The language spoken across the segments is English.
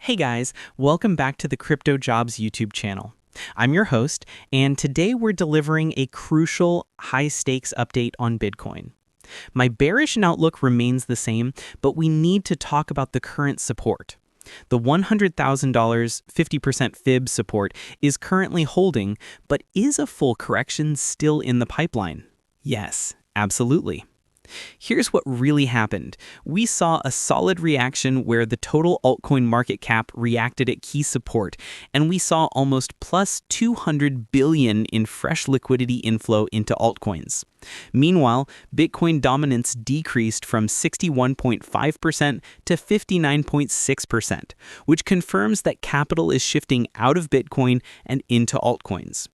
Hey guys, welcome back to the CryptoJobs YouTube channel. I'm your host, and today we're delivering a crucial high-stakes update on Bitcoin. My bearish outlook remains the same, but we need to talk about the current support. The $100,000 50% fib support is currently holding, but is a full correction still in the pipeline? Yes, absolutely. Here's what really happened. We saw a solid reaction where the total altcoin market cap reacted at key support, and we saw almost plus 200 billion in fresh liquidity inflow into altcoins. Meanwhile, Bitcoin dominance decreased from 61.5% to 59.6%, which confirms that capital is shifting out of Bitcoin and into altcoins.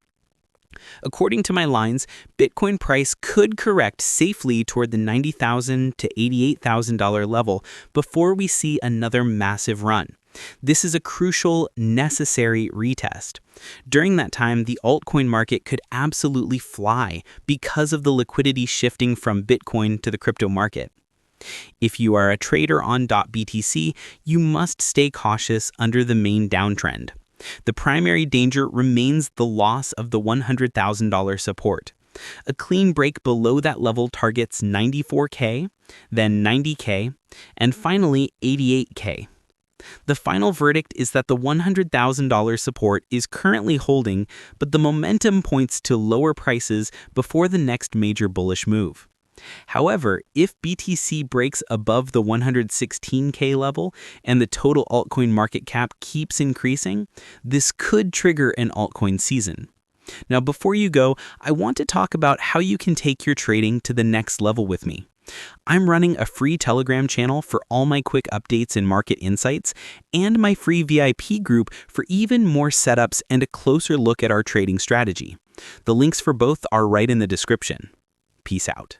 According to my lines, Bitcoin price could correct safely toward the $90,000 to $88,000 level before we see another massive run. This is a crucial, necessary retest. During that time, the altcoin market could absolutely fly because of the liquidity shifting from Bitcoin to the crypto market. If you are a trader on .BTC, you must stay cautious under the main downtrend. The primary danger remains the loss of the $100,000 support. A clean break below that level targets 94K, then 90K, and finally 88K. The final verdict is that the $100,000 support is currently holding, but the momentum points to lower prices before the next major bullish move. However, if BTC breaks above the 116K level and the total altcoin market cap keeps increasing, this could trigger an altcoin season. Now, before you go, I want to talk about how you can take your trading to the next level with me. I'm running a free Telegram channel for all my quick updates and market insights, and my free VIP group for even more setups and a closer look at our trading strategy. The links for both are right in the description. Peace out.